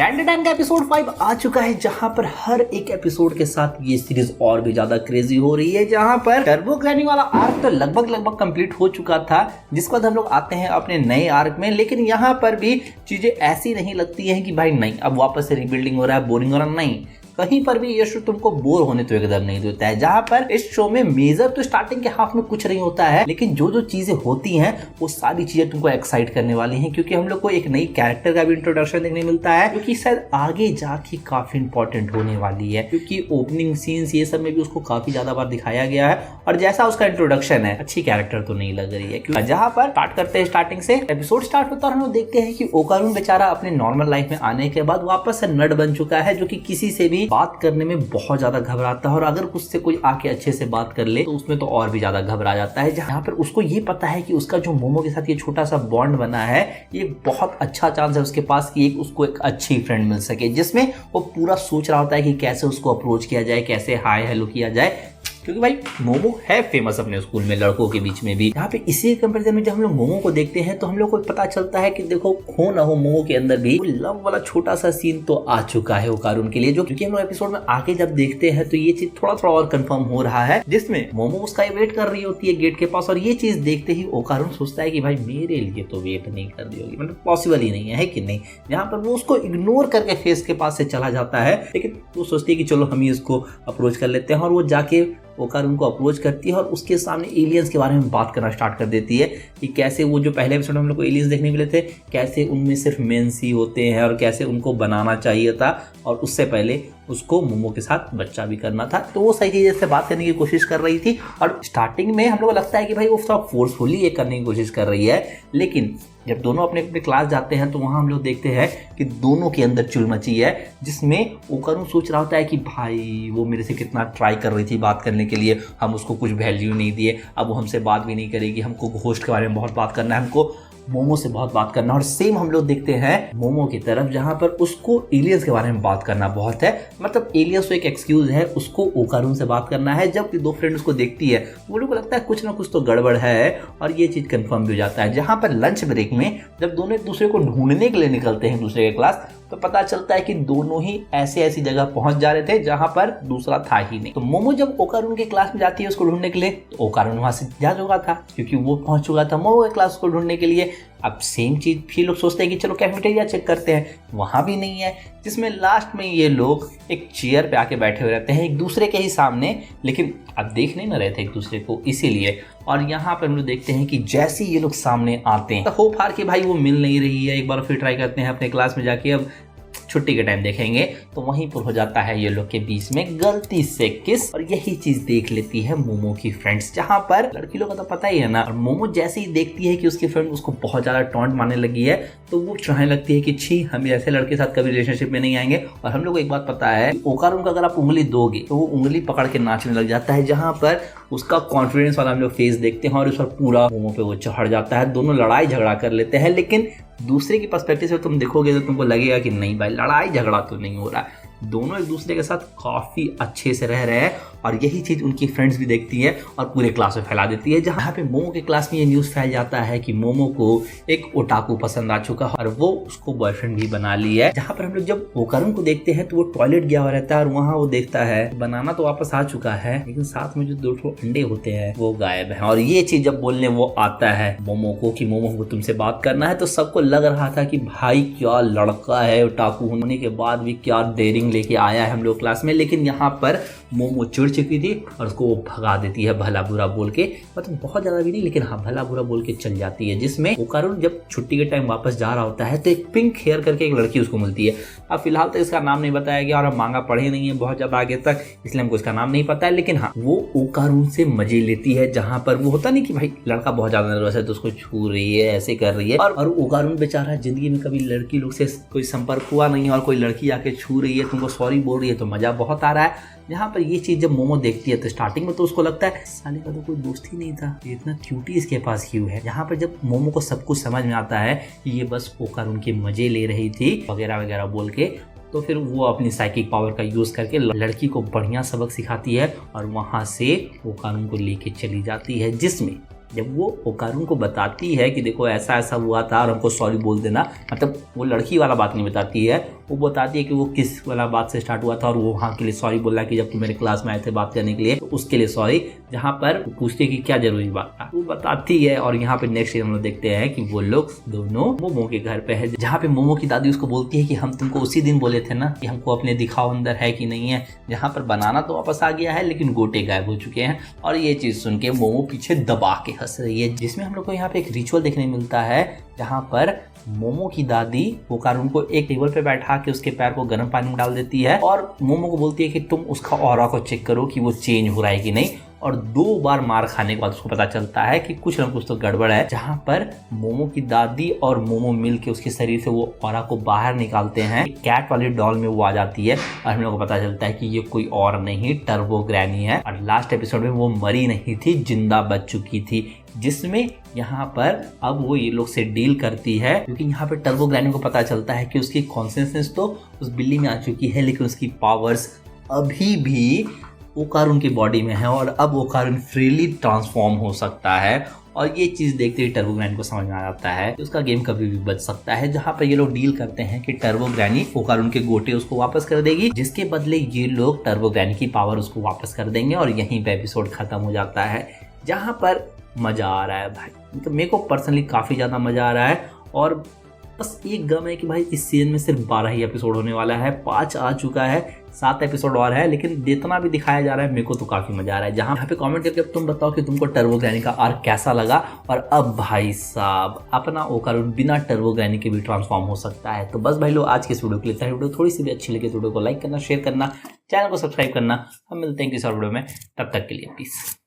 Dan का episode 5 आ चुका है, जहां पर हर एक एपिसोड के साथ ये सीरीज और भी ज्यादा क्रेजी हो रही है। जहां पर टर्बो ग्राइंडिंग वाला आर्क तो लगभग कंप्लीट हो चुका था, जिसके बाद हम लोग आते हैं अपने नए आर्क में। लेकिन यहाँ पर भी चीजें ऐसी नहीं लगती हैं कि भाई नहीं अब वापस से रिबिल्डिंग हो रहा है, बोरिंग हो रहा, नहीं कहीं पर भी ये शो तुमको बोर होने तो एकदम नहीं देता है। जहां पर इस शो में मेजर तो स्टार्टिंग के हाफ में कुछ नहीं होता है, लेकिन जो जो चीजें होती हैं वो सारी चीजें तुमको एक्साइट करने वाली हैं, क्योंकि हम लोग को एक नई कैरेक्टर का भी इंट्रोडक्शन देखने मिलता है, जो कि शायद आगे जाके काफी इंपॉर्टेंट होने वाली है, क्योंकि ओपनिंग सीन्स ये सब में भी उसको काफी ज्यादा बार दिखाया गया है। और जैसा उसका इंट्रोडक्शन है, अच्छी कैरेक्टर तो नहीं लग रही है। जहां पर स्टार्ट करते हैं, स्टार्टिंग से एपिसोड स्टार्ट होता है और हम लोग देखते हैं कि ओकारून बेचारा अपने नॉर्मल लाइफ में आने के बाद वापस से नट बन चुका है, जो कि किसी से भी बात करने में बहुत ज्यादा घबराता है, और अगर उससे कोई आके अच्छे से बात कर ले तो उसमें तो और भी ज्यादा घबरा जाता है। जहां पर उसको ये पता है कि उसका जो मोमो के साथ ये छोटा सा बॉन्ड बना है, ये बहुत अच्छा चांस है उसके पास कि उसको एक अच्छी फ्रेंड मिल सके, जिसमें वो पूरा सोच रहा होता है कि कैसे उसको अप्रोच किया जाए, कैसे हाय हेलो किया जाए, क्योंकि भाई मोमो है फेमस अपने स्कूल में लड़कों के बीच में भी। यहाँ पे इसी कंपैरिजन में जब हम लोग मोमो को देखते हैं तो हम लोग को पता चलता है कि देखो हो ना हो मोमो के अंदर भी लव वाला छोटा सा सीन तो आ चुका है ओकारून के लिए, जो क्योंकि हम लोग एपिसोड में आके जब देखते हैं तो ये चीज थोड़ा थोड़ा और कंफर्म हो रहा है, जिसमें मोमो उसका वेट कर रही होती है गेट के पास, और ये चीज देखते ही ओकारून सोचता है कि भाई मेरे लिए तो वेट नहीं कर रही होगी, मतलब पॉसिबल ही नहीं है कि नहीं। यहाँ पर वो उसको इग्नोर करके फेस के पास से चला जाता है, लेकिन वो सोचती है कि चलो हम ही इसको अप्रोच कर लेते हैं, और वो जाके ओकारून को अप्रोच करती है और उसके सामने एलियंस के बारे में बात करना स्टार्ट कर देती है कि कैसे वो जो पहले एपिसोड में हम लोग को एलियंस देखने मिले थे, कैसे उनमें सिर्फ मेंस ही होते हैं और कैसे उनको बनाना चाहिए था, और उससे पहले उसको मोमो के साथ बच्चा भी करना था। तो वो सही चीज़ से बात करने की कोशिश कर रही थी, और स्टार्टिंग में हम लोग को लगता है कि भाई वो सब फोर्सफुली ये करने की कोशिश कर रही है, लेकिन जब दोनों अपने अपने क्लास जाते हैं तो वहाँ हम लोग देखते हैं कि दोनों के अंदर चुल मची है, जिसमें ओकारून सोच रहा होता है कि भाई वो मेरे से कितना ट्राई कर रही थी बात करने के लिए, हम उसको कुछ वैल्यू नहीं दिए, अब वो हमसे बात भी नहीं करेगी, हमको होस्ट के बारे में बहुत बात करना है, हमको मोमो से बहुत बात करना। और सेम हम लोग देखते हैं मोमो की तरफ, जहां पर उसको एलियंस के बारे में बात करना बहुत है, मतलब एलियंस तो एक एक्सक्यूज है, उसको ओकारून से बात करना है। जब दो फ्रेंड उसको देखती है वो लोग को लगता है कुछ ना कुछ तो गड़बड़ है, और ये चीज कंफर्म भी हो जाता है। जहां पर लंच ब्रेक में जब दोनों एक दूसरे को ढूंढने के लिए निकलते हैं दूसरे के क्लास, तो पता चलता है कि दोनों ही ऐसी जगह पहुंच जा रहे थे जहां पर दूसरा था ही नहीं। तो मोमो जब ओकारून के क्लास में जाती है उसको ढूंढने के लिए, तो ओकारून वहां से जा चुका था, क्योंकि वो पहुंच चुका था मोमो के क्लास को ढूंढने के लिए। अब सेम चीज फिर लोग सोचते हैं कि चलो कैफेटेरिया चेक करते हैं, वहां भी नहीं है, जिसमें लास्ट में ये लोग एक चेयर पे आके बैठे हुए रहते हैं एक दूसरे के ही सामने, लेकिन अब देख नहीं ना रहे थे एक दूसरे को, इसीलिए। और यहाँ पर हम लोग देखते हैं कि जैसे ये लोग सामने आते हैं तो होप हार के भाई वो मिल नहीं रही है, एक बार फिर ट्राई करते हैं अपने क्लास में जाके, अब छुट्टी के टाइम देखेंगे, तो वहीं पर हो जाता है ये लोग के बीच में गलती से किस, और यही चीज देख लेती है मोमो की फ्रेंड्स, जहां पर लड़की लोग का तो पता ही है ना। और मोमो जैसे ही देखती है कि उसकी फ्रेंड उसको बहुत ज्यादा टॉन्ट मारने लगी है, तो वो चाहने लगती है कि छी हम ऐसे लड़के के साथ कभी रिलेशनशिप में नहीं आएंगे। और हम लोग को एक बात पता है, ओकारून को अगर आप उंगली दोगे तो वो उंगली पकड़ के नाचने लग जाता है, जहां पर उसका कॉन्फिडेंस वाला हम लोग फेस देखते हैं, और उस पर पूरा मोमो पे वो चढ़ जाता है। दोनों लड़ाई झगड़ा कर लेते हैं, लेकिन दूसरे की पर्सपेक्टिव से तुम देखोगे तो तुमको लगेगा कि नहीं भाई लड़ाई झगड़ा तो नहीं हो रहा है, दोनों एक दूसरे के साथ काफी अच्छे से रह रहे हैं। और यही चीज उनकी फ्रेंड्स भी देखती है और पूरे क्लास में फैला देती है। जहाँ पे मोमो के क्लास में ये न्यूज फैल जाता है कि मोमो को एक ओटाकू पसंद आ चुका है और वो उसको बॉयफ्रेंड भी बना ली है। जहाँ पर हम लोग जब ओकारून को देखते हैं तो वो टॉयलेट गया हुआ रहता है, और वहाँ वो देखता है बनाना तो वापस आ चुका है, लेकिन साथ में जो 2 अंडे होते हैं वो गायब है। और ये चीज जब बोलने वो आता है मोमो को कि मोमो को तुमसे बात करना है, तो सबको लग रहा था कि भाई क्या लड़का है, ओटाकू होने के बाद भी क्या डेयरिंग लेके आया है हम लोग क्लास में। लेकिन यहाँ पर मोमो चिढ़ चुकी थी और उसको वो भगा देती है भला बुरा बोल के, मतलब बहुत ज्यादा भी नहीं, लेकिन हाँ भला बुरा बोल के चल जाती है। जिसमें ओकारून जब छुट्टी के टाइम वापस जा रहा होता है तो एक पिंक हेयर करके एक लड़की उसको मिलती है। अब फिलहाल तो इसका नाम नहीं बताया गया और हम मांगा पढ़े नहीं है बहुत ज्यादा आगे तक, इसलिए हमको इसका नाम नहीं पता है, लेकिन हाँ वो ओकारून से मजे लेती है। जहां पर वो होता नहीं कि भाई लड़का बहुत ज्यादा नर्वस है तो उसको छू रही है, ऐसे कर रही है, और ओकारून बेचारा जिंदगी में कभी लड़की लोग से कोई संपर्क हुआ नहीं है, और कोई लड़की आके छू रही है, तुमको सॉरी बोल रही है, तो मजा बहुत आ रहा है। यहाँ पर ये चीज जब मोमो देखती है तो स्टार्टिंग में तो उसको लगता है साले का तो कोई दोस्त ही नहीं था, ये इतना क्यूटी इसके पास क्यों है। यहाँ पर जब मोमो को सब कुछ समझ में आता है कि ये बस ओकारून के मजे ले रही थी वगैरह वगैरह बोल के, तो फिर वो अपनी साइकिक पावर का यूज करके लड़की को बढ़िया सबक सिखाती है और वहां से ओकारून को लेके चली जाती है, जिसमें जब वो ओकारून को बताती है कि देखो ऐसा ऐसा हुआ था और हमको सॉरी बोल देना, मतलब वो लड़की वाला बात नहीं बताती है, वो बताती है कि वो किस वाला बात से स्टार्ट हुआ था और वो वहाँ के लिए सॉरी बोला कि जब तुम मेरे क्लास में आए थे बात करने के लिए तो उसके लिए सॉरी। जहाँ पर पूछते कि क्या जरूरी बात था, वो बताती है। और यहाँ पे नेक्स्ट हम लोग देखते हैं कि वो लोग दोनों मोमो के घर पे है, जहाँ पे मोमो की दादी उसको बोलती है कि हम तुमको उसी दिन बोले थे ना कि हमको अपने दिखाओ अंदर है कि नहीं है। जहाँ पर बनाना तो वापस आ गया है लेकिन गोटे गायब हो चुके हैं। और ये चीज सुन के मोमो पीछे दबा के हंस रही है, जिसमें हम लोग को यहाँ पे एक रिचुअल देखने मिलता है जहाँ पर मोमो की दादी ओकारून को एक टेबल पे बैठा के उसके पैर को गर्म पानी में डाल देती है और मोमो को बोलती है कि तुम उसका ऑरा को चेक करो कि वो चेंज हो रहा है कि नहीं। और 2 बार मार खाने के बाद उसको पता चलता है कि कुछ न कुछ तो गड़बड़ है। जहाँ पर मोमो की दादी और मोमो मिल के उसके शरीर से वो ऑरा को बाहर निकालते हैं, कैट वाली डॉल में वो आ जाती है और हम लोग को पता चलता है कि ये कोई और नहीं टर्बो ग्रैनी है। और लास्ट एपिसोड में वो मरी नहीं थी, जिंदा बच चुकी थी, जिसमें यहाँ पर अब वो ये लोग से डील करती है। क्योंकि यहाँ पे टर्बो ग्रैनी को पता चलता है कि उसकी कॉन्शियसनेस तो उस बिल्ली में आ चुकी है लेकिन उसकी पावर्स अभी भी ओकारून की बॉडी में है और अब ओकारून फ्रीली ट्रांसफॉर्म हो सकता है। और ये चीज़ देखते ही टर्बो ग्रैनी को समझ में आ जाता है कि उसका गेम कभी भी बच सकता है। जहाँ पर ये लोग डील करते हैं कि टर्बो ग्रैनी ओकारून के गोटे उसको वापस कर देगी, जिसके बदले ये लोग टर्बो ग्रैनी की पावर उसको वापस कर देंगे और यहीं पे एपिसोड खत्म हो जाता है। जहाँ पर मज़ा आ रहा है भाई, मतलब मेरे को पर्सनली काफ़ी ज़्यादा मज़ा आ रहा है। और बस एक गम है कि भाई इस सीजन में सिर्फ 12 ही एपिसोड होने वाला है, 5 आ चुका है, 7 एपिसोड और है, लेकिन जितना भी दिखाया जा रहा है मेरे को तो काफ़ी मजा आ रहा है। जहाँ पे कमेंट करके तुम बताओ कि तुमको टर्बो ग्रैनी का आर्क कैसा लगा। और अब भाई साहब अपना ओकारून बिना टर्बो ग्रैनी के भी ट्रांसफॉर्म हो सकता है। तो बस भाई लोग आज के इस वीडियो के लिए वीडियो थोड़ी सी भी अच्छी लगी तो वीडियो को लाइक करना, शेयर करना, चैनल को सब्सक्राइब करना। हम मिलते हैं किसी और वीडियो में, तब तक के लिए पीस।